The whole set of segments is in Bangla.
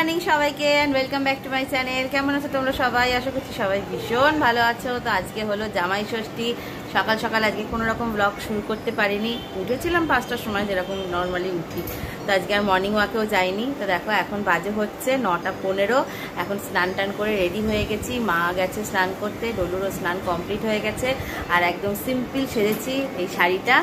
মর্নিং সবাইকে and welcome back to my channel. কেমন আছো তোমরা সবাই? আশা করছি সবাই ভীষণ ভালো আছো। তো আজকে হলো জামাই ষষ্ঠী। সকাল সকাল আজকে কোনো রকম ব্লগ শুরু করতে পারিনি, উঠেছিলাম 5টার সময় যেরকম নর্মালি উঠি। তো আজকে আর মর্নিং ওয়াকেও যাইনি। তো দেখো এখন বাজে হচ্ছে 9:15। এখন স্নান টান করে রেডি হয়ে গেছি। মা গেছে স্নান করতে, ডলুরও স্নান কমপ্লিট হয়ে গেছে। আর একদম সিম্পল সেজেছি। এই শাড়িটা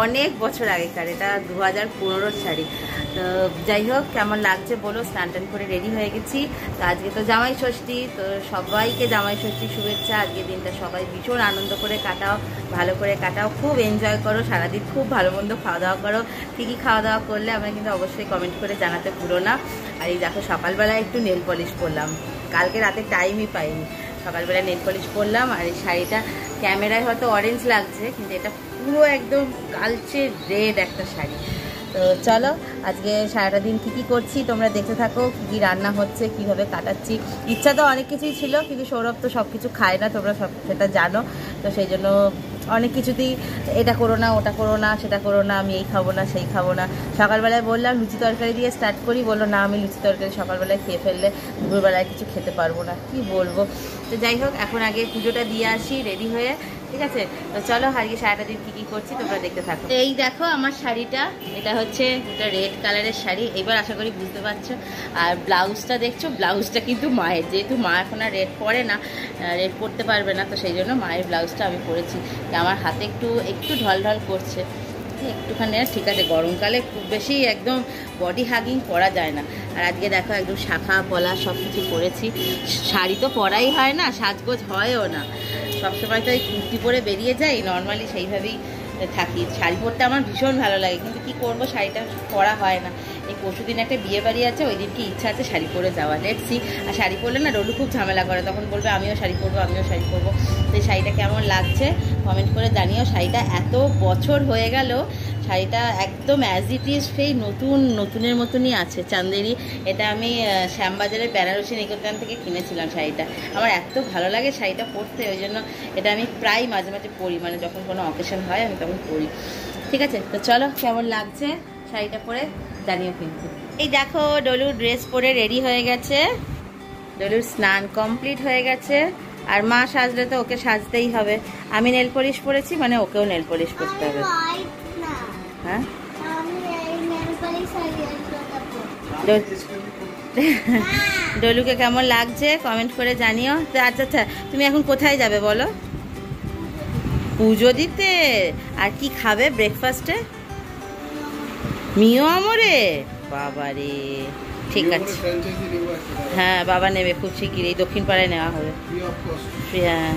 অনেক বছর আগেকার, এটা 2015-র শাড়ি। তো যাই হোক, কেমন লাগছে বলো? স্নান টান করে রেডি হয়ে গেছি। তো আজকে তো জামাই ষষ্ঠী, তো সবাইকে জামাই ষষ্ঠী শুভেচ্ছা। আজকের দিনটা সবাই ভীষণ আনন্দ করে কাটাও, ভালো করে কাটাও, খুব এনজয় করো সারাদিন, খুব ভালো মন্দ খাওয়া দাওয়া করো। কী কী খাওয়া দাওয়া করলে আমরা কিন্তু অবশ্যই কমেন্ট করে জানাতে ভুলো না। আর এই দেখো সকালবেলায় একটু নেল পলিশ করলাম, কালকে রাতে টাইমই পাইনি। সকালবেলায় নেল পলিশ করলাম। আর এই শাড়িটা ক্যামেরায় হয়তো অরেঞ্জ লাগছে, কিন্তু এটা পুরো একদম কালচে রেড একটা শাড়ি। তো চলো আজকে সারাটা দিন কী কী করছি তোমরা দেখতে থাকো, কী কী রান্না হচ্ছে, কীভাবে কাটাচ্ছি। ইচ্ছা তো অনেক কিছুই ছিল, কিন্তু সৌরভ তো সব কিছু খায় না, তোমরা সব সেটা জানো। তো সেই জন্য অনেক কিছুতেই এটা করো না, ওটা করো না, সেটা করো না, আমি এই খাবো না, সেই খাবো না। সকালবেলায় বললাম লুচি তরকারি দিয়ে স্টার্ট করি, বললো না আমি লুচি তরকারি সকালবেলায় খেয়ে ফেললে দুপুরবেলায় কিছু খেতে পারবো না, কি বলবো। তো যাই হোক, এখন আগে পুজোটা দিয়ে আসি রেডি হয়ে, ঠিক আছে? তো চলো আজকে সারাটা দিন কী কী করছি তোমরা দেখতে থাকো। এই দেখো আমার শাড়িটা, এটা হচ্ছে এটা রেড কালারের শাড়ি, এবার আশা করি বুঝতে পারছো। আর ব্লাউজটা দেখছো, ব্লাউজটা কিন্তু মায়ের, যেহেতু মা এখন আর রেড পরে না, রেড পরতে পারবে না, তো সেই জন্য মায়ের ব্লাউজটা আমি পরেছি। আমার হাতে একটু একটু ঢল ঢল করছে একটুখানি, ঠিক আছে। গরমকালে খুব বেশি একদম বডি হাগিং পরা যায় না। আর আজকে দেখো একদম শাখা পলা সব কিছু পরেছি। শাড়ি তো পরাই হয় না, সাজগোজ হয়ও না, সবসময় তো এই কুর্তি পরে বেরিয়ে যাই, নর্মালি সেইভাবেই থাকি। শাড়ি পরতে আমার ভীষণ ভালো লাগে, কিন্তু কি করব, শাড়িটা পরা হয় না। এই পরশুদিন একটা বিয়ে বাড়ি আছে, ওই দিনকে ইচ্ছা আছে শাড়ি পরে যাওয়া, লেটসি। আর শাড়ি পরলে না রোলু খুব ঝামেলা করে, তখন বলবে আমিও শাড়ি পরবো, আমিও শাড়ি পরবো। তো এই শাড়িটা কেমন লাগছে কমেন্ট করে জানিও। শাড়িটা এত বছর হয়ে গেল, শাড়িটা একদম অ্যাজ ইট ইজ সেই নতুনের মতনই আছে, চান্দেরি। এটা আমি শ্যামবাজারের বেনারসি নিকেতন থেকে কিনেছিলাম শাড়িটা। আমার এত ভালো লাগে শাড়িটা পরতে, ওই জন্য এটা আমি প্রায় মাঝে মাঝে পরি, মানে যখন কোনো অকেশন হয় আমি তখন পরি, ঠিক আছে? তো চলো কেমন লাগছে শাড়িটা পরে জানিও কিন্তু। এই দেখো ডলু ড্রেস পরে রেডি হয়ে গেছে, ডলুর স্নান কমপ্লিট হয়ে গেছে। আর মা সাজলে তো ওকে সাজতেই হবে। আমি নেল পলিশ পরেছি, মানে ওকেও নেল পলিশ করতে হবে। হ্যাঁ ডলুকে কেমন লাগছে কমেন্ট করে জানিও। তো আচ্ছা আচ্ছা, তুমি এখন কোথায় যাবে বলো? পুজো দিতে। আর কি খাবে ব্রেকফাস্টে? মিও আমরে, বাবারে, ঠিক আছে। হ্যাঁ বাবা নেবে খুব শিগগিরই, দক্ষিণ পাড়ায় নেওয়া হবে। হ্যাঁ,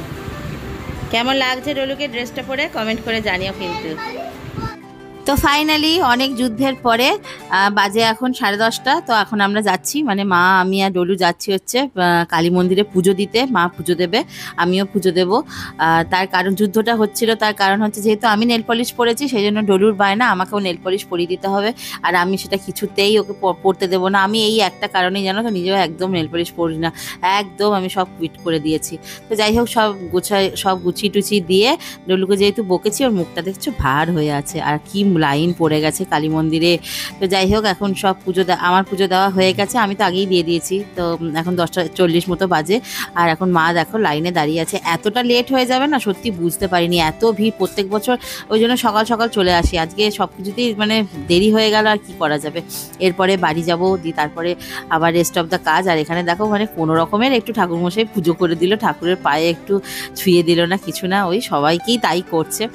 কেমন লাগছে ডলুকে ড্রেসটা পরে কমেন্ট করে জানিও কিন্তু। তো ফাইনালি অনেক যুদ্ধের পরে বাজে এখন 10:30। তো এখন আমরা যাচ্ছি, মানে মা, আমি আর ডলু যাচ্ছি হচ্ছে কালী মন্দিরে পুজো দিতে। মা পুজো দেবে, আমিও পুজো দেব। তার কারণ যুদ্ধটা হচ্ছিল, তার কারণ হচ্ছে যেহেতু আমি নেল পলিশ পরেছি, সেই জন্য ডলুর বায়না আমাকেও নেল পলিশ পরিয়ে দিতে হবে। আর আমি সেটা কিছুতেই ওকে পরতে দেবো না। আমি এই একটা কারণেই জানো তো, নিজেও একদম নেল পলিশ পরি না, একদম আমি সব কুইট করে দিয়েছি। তো যাই হোক, সব গুছিয়ে টুচিয়ে দিয়ে ডলুকে যেহেতু বকেছি, ওর মুখটা দেখছো ভার হয়ে আছে, আর কি লাইন পড়ে গেছে কালী মন্দিরে। তো যাই হোক, এখন সব আমার পুজো দেওয়া হয়ে গেছে, আমি তো আগেই দিয়ে দিয়েছি। তো এখন 10:40 মতো বাজে। আর এখন মা দেখো লাইনে দাঁড়িয়ে আছে। এতটা লেট হয়ে যাবে না সত্যি বুঝতে পারিনি, এত ভিড় প্রত্যেক বছর, ওই জন্য সকাল সকাল চলে আসি। আজকে সব কিছুতেই মানে দেরি হয়ে গেল, আর কি করা যাবে। এরপরে বাড়ি যাবো, দিয়ে তারপরে আবার রেস্ট অফ দ্য কাজ। আর এখানে দেখো মানে কোনো রকমের একটু ঠাকুরমশাই পুজো করে দিল, ঠাকুরের পায়ে একটু ছুঁয়ে দিল না, কিছু না, ওই সবাইকেই তাই করছে।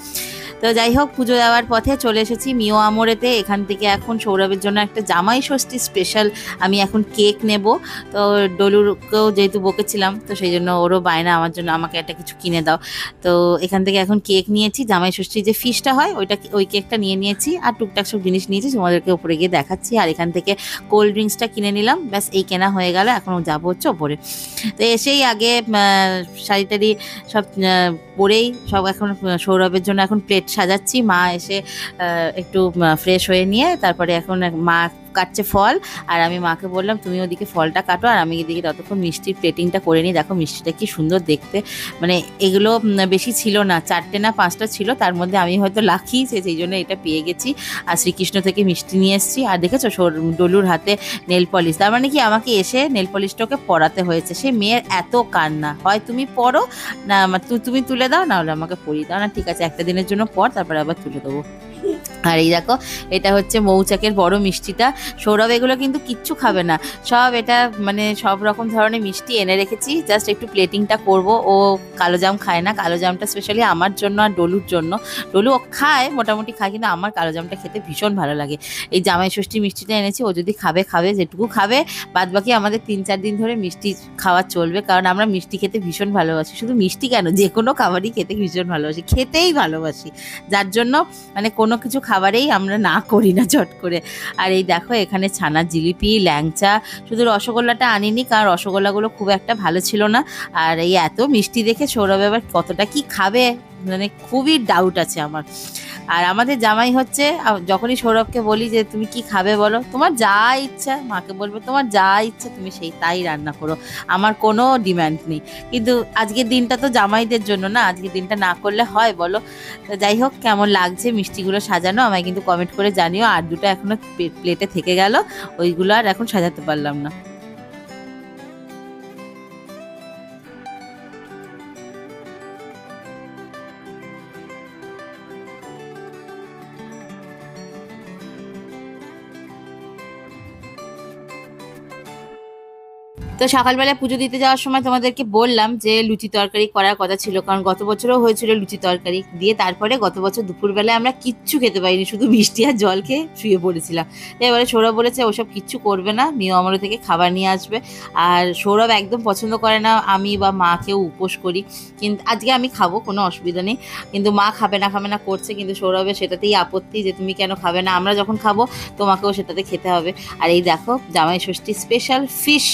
তো যাই হোক, পুজো দেওয়ার পথে চলে এসেছি মিও আমরেতে। এখান থেকে এখন সৌরভের জন্য একটা জামাই ষষ্ঠী স্পেশাল আমি এখন কেক নেব। তো ডলুরকেও যেহেতু বকেছিলাম, তো সেই জন্য ওরও বায়না আমার জন্য আমাকে একটা কিছু কিনে দাও। তো এখান থেকে এখন কেক নিয়েছি, জামাই ষষ্ঠীর যে ফিশটা হয় ওই কেকটা নিয়েছি। আর টুকটাক সব জিনিস নিয়েছি, তোমাদেরকে ওপরে গিয়ে দেখাচ্ছি। আর এখান থেকে কোল্ড ড্রিঙ্কসটা কিনে নিলাম, ব্যাস এই কেনা হয়ে গেল। এখন যাবো হচ্ছে ওপরে। তো এসেই আগে শাড়ি টাড়ি সব পরেই সব এখন সৌরভের জন্য এখন প্লেট সাজাচ্ছি। মা এসে একটু ফ্রেশ হয়ে নিয়ে তারপরে এখন মা কাটছে ফল, আর আমি মাকে বললাম তুমি ওদিকে ফলটা কাটো আর আমি এদিকে ততক্ষণ মিষ্টির প্লেটিংটা করে নিই। দেখো মিষ্টিটা কি সুন্দর দেখতে, মানে এগুলো বেশি ছিল না, 4টে না 5টা ছিল, তার মধ্যে আমি হয়তো লাকি সেই জন্য এটা পেয়ে গেছি। আর শ্রীকৃষ্ণ থেকে মিষ্টি নিয়ে এসেছি। আর দেখেছো ডলুর হাতে নেল পলিশ, তার মানে কি আমাকে এসে নেল পলিশটাকে পরাতে হয়েছে। সে মেয়ের এত কান্না, হয় তুমি পরো না তুমি তুলে দাও, না হলে আমাকে পরিয়ে দাও। না ঠিক আছে, একটা দিনের জন্য পর, তারপরে আবার তুলে দেবো। আর এই দেখো এটা হচ্ছে মৌচাকের বড় মিষ্টিটা। সৌরভ এগুলো কিন্তু কিচ্ছু খাবে না, সব এটা মানে সব রকম ধরনের মিষ্টি এনে রেখেছি, জাস্ট একটু প্লেটিংটা করব। ও কালো জাম খায় না, কালো জামটা স্পেশালি আমার জন্য আর ডলুর জন্য। ডলু ও খায়, মোটামুটি খায়, কিন্তু আমার কালো জামটা খেতে ভীষণ ভালো লাগে। এই জামাই ষষ্ঠী মিষ্টিটা এনেছি, ও যদি খাবে যেটুকু খাবে, বাদ বাকি আমাদের 3-4 দিন ধরে মিষ্টি খাওয়া চলবে, কারণ আমরা মিষ্টি খেতে ভীষণ ভালোবাসি। শুধু মিষ্টি কেন, যে কোনো খাবারই খেতে ভীষণ ভালোবাসি, খেতেই ভালোবাসি, যার জন্য মানে কোনো কিছু খাবারেই আমরা না করি না চট করে। আর এই দেখো এখানে ছানার জিলিপি, ল্যাংচা, শুধু রসগোল্লাটা আনিনি কারণ রসগোল্লাগুলো খুব একটা ভালো ছিল না। আর এই এত মিষ্টি দেখে সৌরভ এবার কতটা কি খাবে, মানে খুবই ডাউট আছে আমার। আর আমাদের জামাই হচ্ছে, যখনই সৌরভকে বলি যে তুমি কি খাবে বলো, তোমার যা ইচ্ছা, মাকে বলবে তোমার যা ইচ্ছা তুমি সেই তাই রান্না করো, আমার কোনো ডিমান্ড নেই। কিন্তু আজকের দিনটা তো জামাইদের জন্য না, আজকের দিনটা না করলে হয় বলো? তো যাই হোক, কেমন লাগছে মিষ্টিগুলো সাজানো আমায় কিন্তু কমেন্ট করে জানিও। আর দুটো এখনো প্লেটে থেকে গেল, ওইগুলো আর এখন সাজাতে পারলাম না। তো সকালবেলা পুজো দিতে যাওয়ার সময় তোমাদেরকে বললাম যে লুচি তরকারি করার কথা ছিল, কারণ গত বছরও হয়েছিল লুচি তরকারি দিয়ে। তারপরে গত বছর দুপুরবেলায় আমরা কিচ্ছু খেতে পারিনি, শুধু মিষ্টি আর জল খেয়ে শুয়ে পড়েছিলাম। এবারে সৌরভ বলেছে ওসব কিচ্ছু করবে না, মিও আমলো থেকে খাবার নিয়ে আসবে। আর সৌরভ একদম পছন্দ করে না আমি বা মা কেউ উপোস করি, কিন্তু আজকে আমি খাবো, কোনো অসুবিধা নেই। কিন্তু মা খাবে না করছে, কিন্তু সৌরভের সেটাতেই আপত্তি যে তুমি কেন খাবে না, আমরা যখন খাবো তোমাকেও সেটাতে খেতে হবে। আর এই দেখো জামাই ষষ্ঠী স্পেশাল ফিশ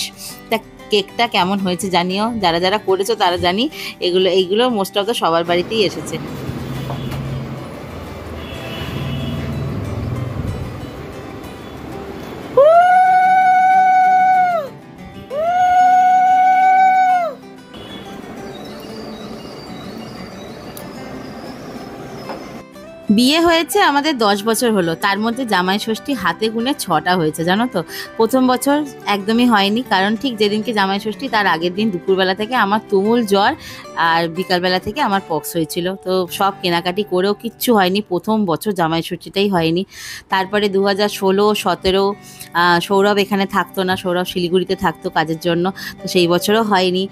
কেকটা কেমন হয়েছে জানিও, যারা যারা করেছো তারা জানি। এইগুলো মোস্ট অফ দ্য সবার বাড়িতেই এসেছে। বিয়ে হয়েছে আমাদের 10 বছর হলো, তার মধ্যে জামাই ষষ্ঠী হাতে গুনে 6টা হয়েছে জানো তো। প্রথম বছর একদমই হয়নি, কারণ ঠিক যেদিনকে জামাই ষষ্ঠী তার আগের দিন দুপুরবেলা থেকে আমার তুমুল জ্বর, আর বিকালবেলা থেকে আমার পক্স হয়েছিল। তো সব কেনাকাটি করেও কিচ্ছু হয়নি, প্রথম বছর জামাই ষষ্ঠীটাই হয়নি। তারপরে 2016-17 সৌরভ এখানে থাকতো না, সৌরভ শিলিগুড়িতে থাকতো কাজের জন্য, তো সেই বছরও হয়নি।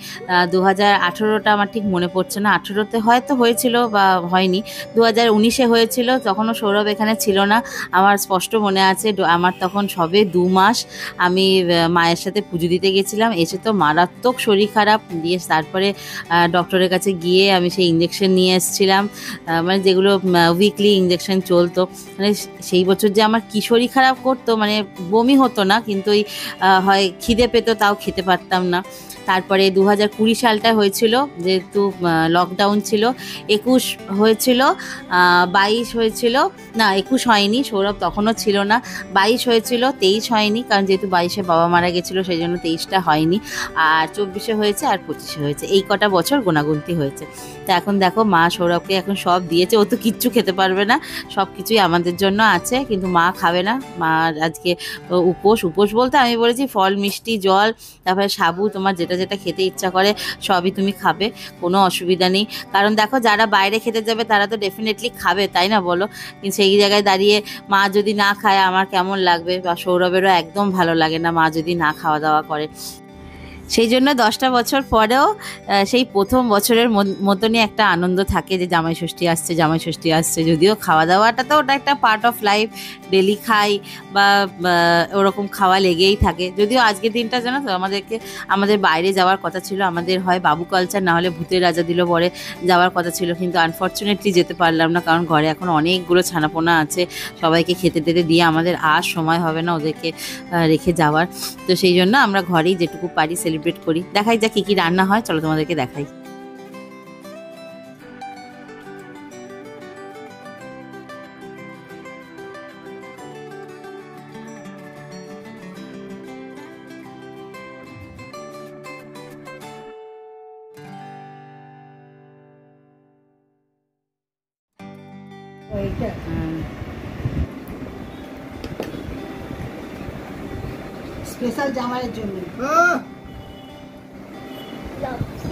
2018টা আমার ঠিক মনে পড়ছে না, 18তে হয়তো হয়েছিল বা হয়নি, 2019-এ হয়েছিল, তখনও সৌরভ এখানে ছিল না। আমার স্পষ্ট মনে আছে, আমার তখন সবে 2 মাস। আমি মায়ের সাথে পুজো দিতে গেছিলাম, এসে তো মারাত্মক শরীর খারাপ দিয়ে, তারপরে ডক্টরের কাছে গিয়ে আমি সেই ইঞ্জেকশন নিয়ে এসেছিলাম, মানে যেগুলো উইকলি ইঞ্জেকশন চলতো। মানে সেই বছর যে আমার কী শরীর খারাপ করতো, মানে বমি হতো না, কিন্তু ওই হয় খিদে পেতো, তাও খেতে পারতাম না। তারপরে 2020 সালটা হয়েছিল, যেহেতু লকডাউন ছিল। 21 হয়েছিল, 22 হয়েছিল, না 21 হয়নি, সৌরভ তখনও ছিল না। 22 হয়েছিল, 23 হয়নি, কারণ যেহেতু 22-এ বাবা মারা গেছিলো সেই জন্য 23টা হয়নি। আর 24-এ হয়েছে, আর 25-এ হয়েছে, এই কটা বছর গোনাগুনতি হয়েছে। তো এখন দেখো মা সৌরভকে এখন সব দিয়েছে, ও তো কিচ্ছু খেতে পারবে না, সব কিছুই আমাদের জন্য আছে, কিন্তু মা খাবে না। মা আজকে উপোস বলতে আমি বলেছি ফল, মিষ্টি, জল, তারপরে সাবু, তোমার যেটা যেটা খেতে ইচ্ছা করে সবই তুমি খাবে, কোনো অসুবিধা নেই। কারণ দেখো যারা বাইরে খেতে যাবে তারা তো ডেফিনেটলি খাবে, তাই না বলো? কিন্তু সেই জায়গায় দাঁড়িয়ে মা যদি না খায় আমার কেমন লাগবে, বা সৌরভেরও একদম ভালো লাগে না মা যদি না খাওয়া দাওয়া করে। সেই জন্য 10টা বছর পরেও সেই প্রথম বছরের মতনই একটা আনন্দ থাকে যে জামাই ষষ্ঠী আসছে। যদিও খাওয়া দাওয়াটা তো ওটা একটা পার্ট অফ লাইফ, ডেলি খাই বা ওরকম খাওয়া লেগেই থাকে। যদিও আজকের দিনটা জানো তো আমাদের বাইরে যাওয়ার কথা ছিল, আমাদের হয় বাবু কালচার না হলে ভূতের রাজা দিল বরে যাওয়ার কথা ছিল, কিন্তু আনফর্চুনেটলি যেতে পারলাম না, কারণ ঘরে এখন অনেকগুলো ছানাপোনা আছে, সবাইকে খেতে টেতে দিয়ে আমাদের আর সময় হবে না ওদেরকে রেখে যাওয়ার। তো সেই জন্য আমরা ঘরেই যেটুকু পারি সেলিব্রেট করি। দেখাই যাক কি রান্না হয়, চলো তোমাদেরকে দেখাই। এইটা স্পেশাল জামাইয়ের জন্য।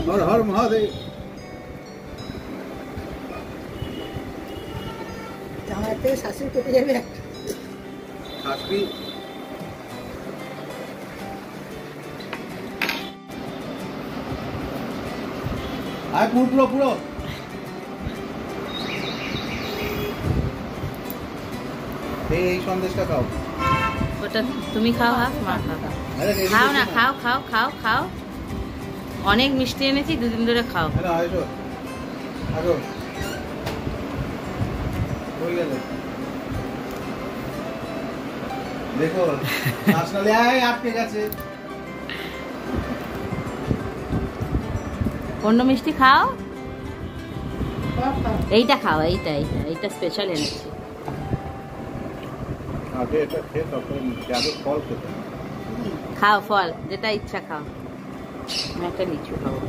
হর হর মহাদেব। জামাইয়ের থেকে শাশুড়ি পেতে যাবে একটা। শাশুড়ি আয় পুরো পুরো এই সন্দেশটা খাও। ওটা তুমি খাও, হাফ মা খাও। খাও না, খাও খাও খাও খাও, অনেক মিষ্টি এনেছি, দুদিন ধরে খাও। দেখো আটকে গেছে। অন্য মিষ্টি খাও, এইটা খাও, এইটা এইটা এইটা স্পেশাল এনেছি। খাও ফল, যেটা ইচ্ছা খাও। আমি একটা লিচু খাবো।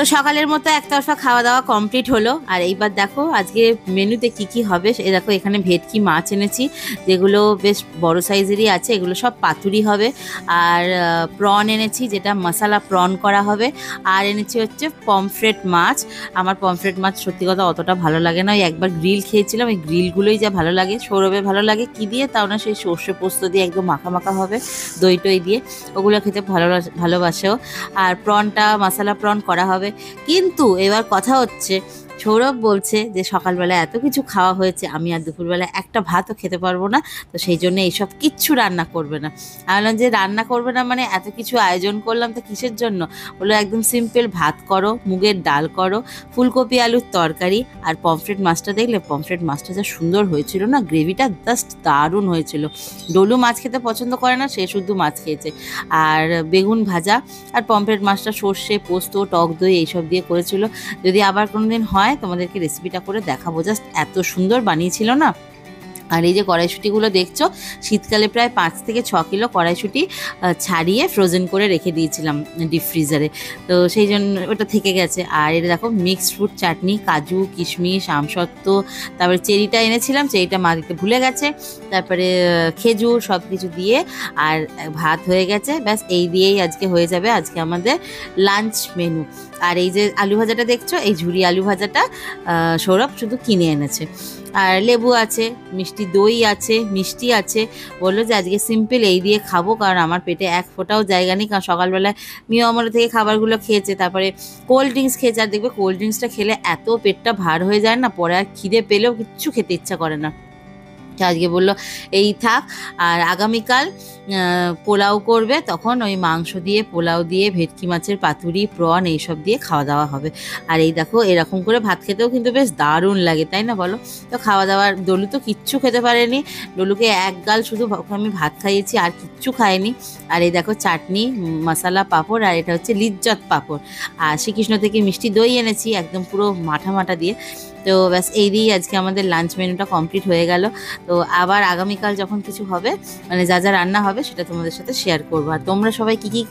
তো সকালের মতো একটা খাওয়া দাওয়া কমপ্লিট হলো। আর এইবার দেখো আজকে মেনুতে কি কি হবে। এই দেখো এখানে ভেটকি মাছ এনেছি, যেগুলো বেশ বড় সাইজেরই আছে, এগুলো সব পাতুরি হবে। আর প্রন এনেছি, যেটা মশলা প্রন করা হবে। আর এনেছি হচ্ছে পমফ্রেট মাছ। আমার পমফ্রেট মাছ সত্যি কথা অতটা ভালো লাগে না, ওই একবার গ্রিল খেয়েছিলাম, ওই গ্রিলগুলোই যা ভালো লাগে। সৌরভের ভালো লাগে কি দিয়ে, তাও না সেই সর্ষে পোস্ত দিয়ে একদম মাখা মাখা হবে, দই টই দিয়ে, ওগুলো খেতে ভালোবাসেও। আর প্রনটা মশলা প্রন করা হবে। কিন্তু এবার কথা হচ্ছে, সৌরভ বলছে যে সকালবেলা এত কিছু খাওয়া হয়েছে, আমি আর দুপুরবেলা একটা ভাতও খেতে পারবো না, তো সেই জন্য এইসব কিচ্ছু রান্না করবে না। আমি বললাম যে রান্না করবে না মানে এত কিছু আয়োজন করলাম তো কিসের জন্য? বললো একদম সিম্পল ভাত করো, মুগের ডাল করো, ফুলকপি আলুর তরকারি। আর পমফ্রেট মাছটা দেখলে, পমফ্রেট মাছটা যা সুন্দর হয়েছিল না, গ্রেভিটা জাস্ট দারুণ হয়েছিল। ডলু মাছ খেতে পছন্দ করে না, সে শুধু মাছ খেয়েছে। আর বেগুন ভাজা, আর পমফ্রেট মাছটা সর্ষে পোস্ত টক দই এইসব দিয়ে করেছিল। যদি আবার কোনোদিন হয় তোমাদেরকে রেসিপিটা করে দেখাবো, জাস্ট এত সুন্দর বানিয়েছিল না। আর এই যে কড়াইশুঁটিগুলো দেখছো, শীতকালে প্রায় 5 থেকে 6 কিলো কড়াইশুঁটি ছাড়িয়ে ফ্রোজেন করে রেখে দিয়েছিলাম ডিপ ফ্রিজারে, তো সেই জন্য ওটা থেকে গেছে। আর এটা দেখো মিক্সড ফ্রুট চাটনি, কাজু কিশমিশ আমসত্ত্ব, তারপরে চেরিটা এনেছিলাম, চেরিটা মা দিতে ভুলে গেছে, তারপরে খেজুর, সব কিছু দিয়ে আর ভাত হয়ে গেছে। ব্যাস এই দিয়েই আজকে হয়ে যাবে আজকে আমাদের লাঞ্চ মেনু। আর এই যে আলু ভাজাটা দেখছো, এই ঝুরি আলু ভাজাটা সৌরভ শুধু কিনে এনেছে। আর লেবু আছে, মিষ্টি দই আছে, মিষ্টি আছে। বললো যে আজকে সিম্পল এই দিয়ে খাবো, কারণ আমার পেটে এক ফোঁটাও জায়গা নেই, কারণ সকালবেলায় মিও আমলা থেকে খাবারগুলো খেয়েছে, তারপরে কোল্ড ড্রিঙ্কস খেয়েছে। আর দেখবে কোল্ড ড্রিঙ্কসটা খেলে এত পেটটা ভার হয়ে যায় না, পরে আর খিদে পেলেও কিচ্ছু খেতে ইচ্ছা করে না। আজকে বললো এই থাক, আর আগামীকাল পোলাও করবে, তখন ওই মাংস দিয়ে পোলাও দিয়ে ভেটকি মাছের পাতুরি প্রন এইসব দিয়ে খাওয়া দাওয়া হবে। আর এই দেখো এরকম করে ভাত খেতেও কিন্তু বেশ দারুণ লাগে, তাই না বলো? তো খাওয়া দাওয়ার, ডলু তো কিচ্ছু খেতে পারেনি, ডলুকে এক গাল শুধু আমি ভাত খাইয়েছি, আর কিচ্ছু খায়নি। আর এই দেখো চাটনি, মশলা পাঁপড়, আর এটা হচ্ছে লিজ্জত পাঁপড়। আর শ্রীকৃষ্ণ থেকে মিষ্টি দই এনেছি, একদম পুরো মাঠা মাঠা দিয়ে। তো ব্যাস এই দিয়েই আজকে আমাদের লাঞ্চ মেনুটা কমপ্লিট হয়ে গেল। তো আবার আগামীকাল যখন কিছু হবে, মানে যা যা রান্না হবে সেটা তোমাদের সাথে শেয়ার করবো। আর তোমরা সবাই কী কী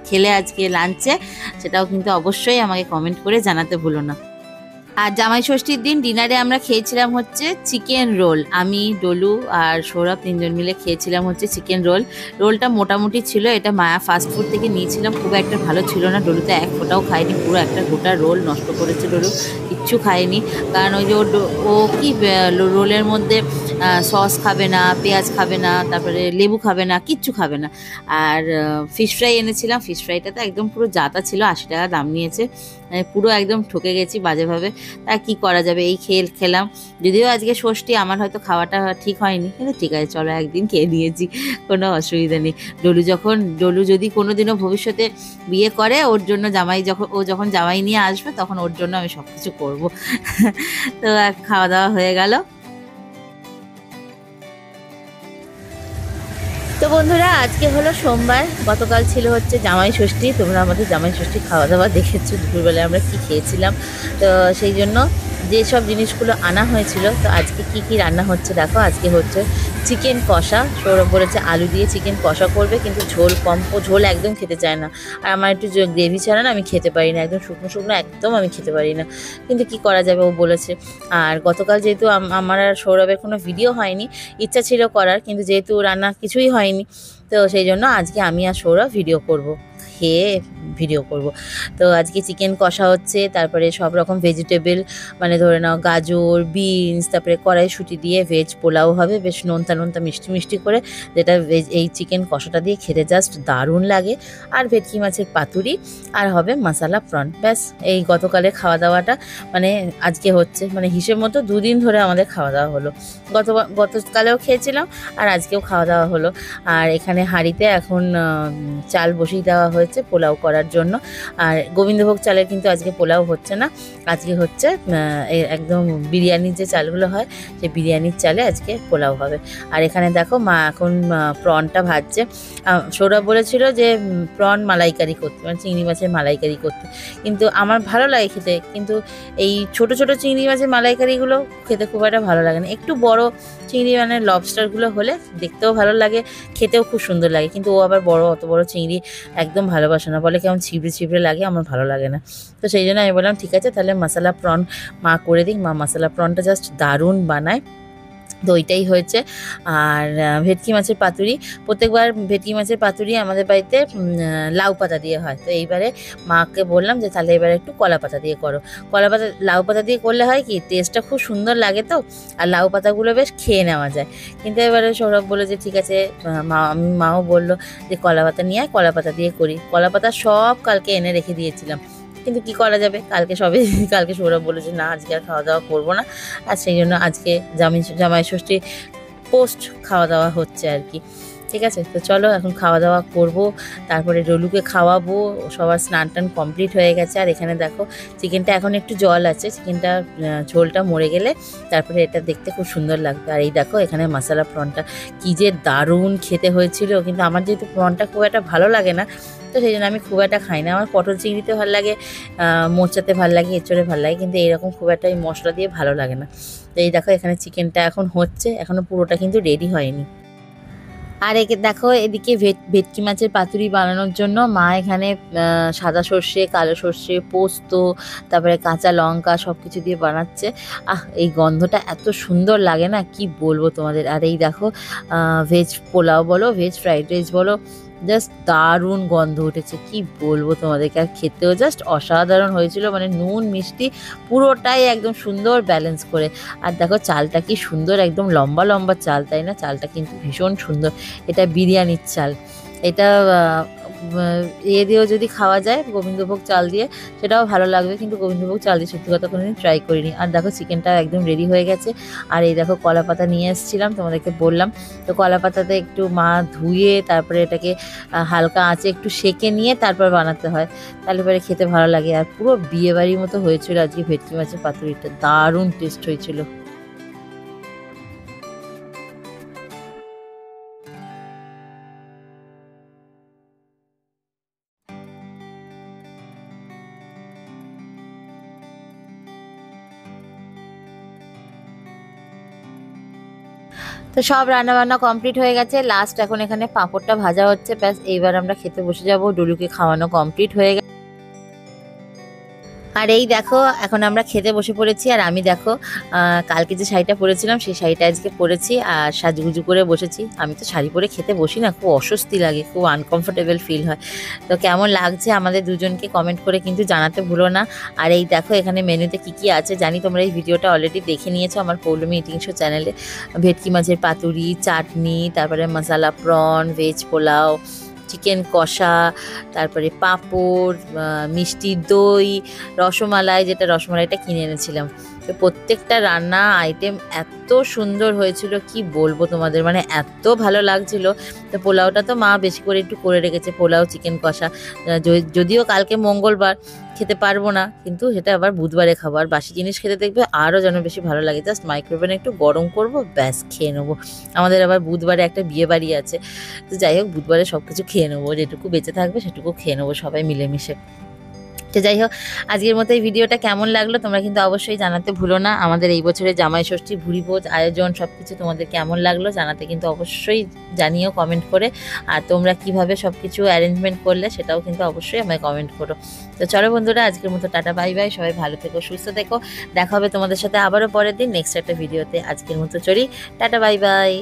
খেলে আজকে লাঞ্চে, সেটাও কিন্তু অবশ্যই আমাকে কমেন্ট করে জানাতে ভুলো না। আর জামাই ষষ্ঠীর দিন ডিনারে আমরা খেয়েছিলাম হচ্ছে চিকেন রোল। আমি, ডলু আর সৌরভ 3 জন মিলে খেয়েছিলাম হচ্ছে চিকেন রোল। রোলটা মোটামুটি ছিল, এটা মায়া ফাস্টফুড থেকে নিয়েছিলাম, খুব একটা ভালো ছিল না। ডলুতে এক ফোঁটাও খায়নি, পুরো একটা গোটা রোল নষ্ট করেছে ডলু, কিচ্ছু খায়নি। কারণ ওই যে ও কি রোলের মধ্যে সস খাবে না, পেঁয়াজ খাবে না, তারপরে লেবু খাবে না, কিচ্ছু খাবে না। আর ফিশ ফ্রাই এনেছিলাম, ফিশ ফ্রাইটা তো একদম পুরো জাতা ছিল, 80 টাকা দাম নিয়েছে, পুরো একদম ঠকে গেছি বাজেভাবে। তা কি করা যাবে, এই খেলাম। যদিও আজকে ষষ্ঠী, আমার হয়তো খাওয়াটা ঠিক হয়নি, কিন্তু ঠিক আছে চলো, একদিন খেয়ে নিয়েছি, কোনো অসুবিধা নেই। ডলু যদি কোনোদিনও ভবিষ্যতে বিয়ে করে, ওর জন্য যখন জামাই নিয়ে আসবে, তখন ওর জন্য আমি সব কিছু করবো। তো খাওয়া দাওয়া হয়ে গেল। তো বন্ধুরা, আজকে হলো সোমবার, গতকাল ছিল হচ্ছে জামাই ষষ্ঠী। তোমরা আমাদের জামাই ষষ্ঠী খাওয়া দাওয়া দেখেছো, দুপুরবেলায় আমরা কি খেয়েছিলাম। তো সেই জন্য যেসব জিনিসগুলো আনা হয়েছিল, তো আজকে কি কি রান্না হচ্ছে দেখো। আজকে হচ্ছে চিকেন কষা। সৌরভ বলেছে আলু দিয়ে চিকেন কষা করবে, কিন্তু ঝোল কম, ঝোল একদম খেতে চায় না। আর আমার একটু গ্রেভি ছাড়া না আমি খেতে পারি না, একদম শুকনো শুকনো একদম আমি খেতে পারি না, কিন্তু কি করা যাবে, ও বলেছে। আর গতকাল যেহেতু আমার আর সৌরভের কোনো ভিডিও হয়নি, ইচ্ছা ছিল করার, কিন্তু যেহেতু রান্না কিছুই হয়নি, তো সেই জন্য আজকে আমি আর সৌরভ ভিডিও করব, খেয়ে ভিডিও করব। তো আজকে চিকেন কষা হচ্ছে, তারপরে সব রকম ভেজিটেবল, মানে ধরে নাও গাজর, বিনস, তারপরে কড়াইশুঁটি দিয়ে ভেজ পোলাও হবে, বেশ নোনতা নোনতা মিষ্টি মিষ্টি করে, যেটা ভেজ এই চিকেন কষাটা দিয়ে খেতে জাস্ট দারুণ লাগে। আর ভেটকি মাছের পাতুরি, আর হবে মশালা প্রন। ব্যাস, এই গতকালের খাওয়া দাওয়াটা মানে আজকে হচ্ছে, মানে হিসেব মতো দুদিন ধরে আমাদের খাওয়া দাওয়া হলো। গতকালেও খেয়েছিলাম আর আজকেও খাওয়া দাওয়া হলো। আর এখানে হাঁড়িতে এখন চাল বসিয়ে দেওয়া হয়েছে পোলাও করার জন্য। আর গোবিন্দভোগ চালের কিন্তু আজকে পোলাও হচ্ছে না, আজকে হচ্ছে একদম বিরিয়ানির যে চালগুলো হয়, সেই বিরিয়ানির চালে আজকে পোলাও হবে। আর এখানে দেখো মা এখন প্রনটা ভাজছে। সৌরভ বলেছিল যে প্রন মালাইকারি করতে, মানে চিংড়ি মাছের মালাইকারি করতে, কিন্তু আমার ভালো লাগে খেতে, কিন্তু এই ছোট ছোট চিংড়ি মাছের মালাইকারিগুলো খেতে খুব একটা ভালো লাগে না। একটু বড় চিংড়ি, মানে লবস্টারগুলো হলে দেখতেও ভালো লাগে, খেতেও খুব সুন্দর লাগে, কিন্তু ও আবার অত বড় চিংড়ি একদম ভালোবাসে না, বলে কেমন ছিবড়ে ছিবড়ে লাগে, আমার ভালো লাগে না। তো সেই জন্য আমি বললাম ঠিক আছে, তাহলে মশলা প্রন মা করে দিক। মা মশলা প্রনটা জাস্ট দারুণ বানায়, তো ওইটাই হয়েছে। আর ভেটকি মাছের পাতুরি, প্রত্যেকবার ভেটকি মাছের পাতুরি আমাদের বাড়িতে লাউ পাতা দিয়ে হয়। তো এইবারে মাকে বললাম যে তাহলে এবারে একটু কলা পাতা দিয়ে করো। কলা পাতা, লাউ পাতা দিয়ে করলে হয় কি, টেস্টটা খুব সুন্দর লাগে, তো আর লাউ পাতাগুলো বেশ খেয়ে নেওয়া যায়। কিন্তু এবারে সৌরভ বললো যে ঠিক আছে, মাও বললো যে কলা পাতা নিয়ে আয়, কলা পাতা দিয়ে করি। কলা পাতা সব কালকে এনে রেখে দিয়েছিলাম, কিন্তু কি করা যাবে, কালকে সৌরভ বলে যে না আজকে আর খাওয়া দাওয়া করবো না। আর সেই জন্য আজকে জামাই ষষ্ঠী পোস্ট খাওয়া দাওয়া হচ্ছে আর কি। ঠিক আছে, তো চলো এখন খাওয়া দাওয়া করব, তারপরে ডলুকে খাওয়াবো। সবার স্নান টান কমপ্লিট হয়ে গেছে। আর এখানে দেখো চিকেনটা এখন একটু জল আছে, চিকেনটা ঝোলটা মরে গেলে তারপরে এটা দেখতে খুব সুন্দর লাগবে। আর এই দেখো এখানে মশলা প্রনটা কী যে দারুণ খেতে হয়েছিল, কিন্তু আমার যেহেতু প্রনটা খুব একটা ভালো লাগে না, তো সেই জন্য আমি খুব একটা খাই না। আমার পটল চিংড়িতে ভালো লাগে, মোচাতে ভালো লাগে, এঁচড়ে ভালো লাগে, কিন্তু এইরকম খুব একটা এই মশলা দিয়ে ভালো লাগে না। তো এই দেখো এখানে চিকেনটা এখন হচ্ছে, এখনও পুরোটা কিন্তু রেডি হয়নি। আর দেখো এদিকে ভেটকি মাছের পাতুরি বানানোর জন্য মা এখানে সাদা সর্ষে, কালো সর্ষে, পোস্ত, তারপরে কাঁচা লঙ্কা সব কিছু দিয়ে বানাচ্ছে। এই গন্ধটা এত সুন্দর লাগে না, কি বলবো তোমাদের। আর এই দেখো ভেজ পোলাও বলো, ভেজ ফ্রাইড রাইস বলো, জাস্ট দারুণ গন্ধ উঠেছে, কি বলবো তোমাদেরকে। আর খেতেও জাস্ট অসাধারণ হয়েছিল, মানে নুন মিষ্টি পুরোটাই একদম সুন্দর ব্যালেন্স করে। আর দেখো চালটা কি সুন্দর, একদম লম্বা লম্বা চাল, তাই না? চালটা কিন্তু ভীষণ সুন্দর, এটা বিরিয়ানির চাল। এটা দিয়েও যদি খাওয়া যায় গোবিন্দভোগ চাল দিয়ে, সেটাও ভালো লাগবে, কিন্তু গোবিন্দভোগ চাল দিয়ে সত্যি কথা কোনোদিন ট্রাই করিনি। আর দেখো চিকেনটা একদম রেডি হয়ে গেছে। আর এই দেখো কলা পাতা নিয়ে এসেছিলাম, তোমাদেরকে বললাম, তো কলা পাতাতে একটু মা ধুয়ে তারপরে এটাকে হালকা আঁচে একটু সেঁকে নিয়ে তারপর বানাতে হয়, তাহলে পরে খেতে ভালো লাগে। আর পুরো বিয়েবাড়ির মতো হয়েছিল আজকে ভেটকি মাছের পাতুরিটা, দারুণ টেস্ট হয়েছিল। তো সব রান্নাবান্না কমপ্লিট হয়ে গেছে, লাস্ট এখন এখানে পাঁপড়টা ভাজা হচ্ছে, ব্যাস এইবার আমরা খেতে বসে যাব। ডুলুকে খাওয়ানো কমপ্লিট হয়ে গেছে। আর এই দেখো এখন আমরা খেতে বসে পড়েছি। আর আমি দেখো কালকে যে শাড়িটা পরেছিলাম সেই শাড়িটা আজকে পরেছি আর সাজুগুজু করে বসেছি। আমি তো শাড়ি পরে খেতে বসি না, খুব অস্বস্তি লাগে, খুব আনকমফোর্টেবল ফিল হয়। তো কেমন লাগছে আমাদের দুজনকে কমেন্ট করে কিন্তু জানাতে ভুলো না। আর এই দেখো এখানে মেনুতে কি কি আছে, জানি তোমরা এই ভিডিওটা অলরেডি দেখে নিয়েছো আমার পৌলমী ইটিং শো চ্যানেলে। ভেটকি মাছের পাতুরি, চাটনি, তারপরে মশালা প্রন, ভেজ পোলাও, চিকেন কষা, তারপরে পাঁপড়, মিষ্টি দই, রসমালাই, যেটা রসমালাইটা কিনে এনেছিলাম, তো প্রত্যেকটা রান্না আইটেম এত সুন্দর হয়েছিল কি বলবো তোমাদের, মানে এত ভালো লাগছিল। তো পোলাওটা তো মা বেশি করে একটু করে রেখেছে, পোলাও চিকেন কষা। যদিও কালকে মঙ্গলবার খেতে পারবো না, কিন্তু সেটা আবার বুধবারে খাবো। আর বাসি জিনিস খেতে দেখবে আরও যেন বেশি ভালো লাগে। জাস্ট মাইক্রোওভেনে একটু গরম করব, ব্যাস খেয়ে নেবো। আমাদের আবার বুধবারে একটা বিয়ে বাড়ি আছে, তো যাই হোক বুধবারে সব কিছু খেয়ে নেবো, যেটুকু বেঁচে থাকবে সেটুকু খেয়ে নেবো সবাই মিলেমিশে। তো যাই হোক, আজকের মতো এই ভিডিওটা কেমন লাগলো তোমরা কিন্তু অবশ্যই জানাতে ভুলো না। আমাদের এই বছরের জামাই ষষ্ঠী ভুরিভোজ আয়োজন সব কিছু তোমাদের কেমন লাগলো জানাতে কিন্তু অবশ্যই জানিও কমেন্ট করে। আর তোমরা কিভাবে সব কিছু অ্যারেঞ্জমেন্ট করলে সেটাও কিন্তু অবশ্যই আমায় কমেন্ট করো। তো চলো বন্ধুরা, আজকের মতো টাটা বাই বাই, সবাই ভালো থেকো, সুস্থ থেকো। দেখা হবে তোমাদের সাথে আবারও পরের দিন নেক্সট একটা ভিডিওতে। আজকের মতো চলি, টাটা বাই বাই।